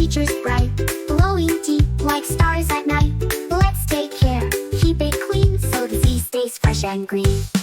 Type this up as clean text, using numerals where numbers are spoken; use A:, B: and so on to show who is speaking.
A: features bright, glowing deep like stars at night. Let's take care, keep it clean so the sea stays fresh and green.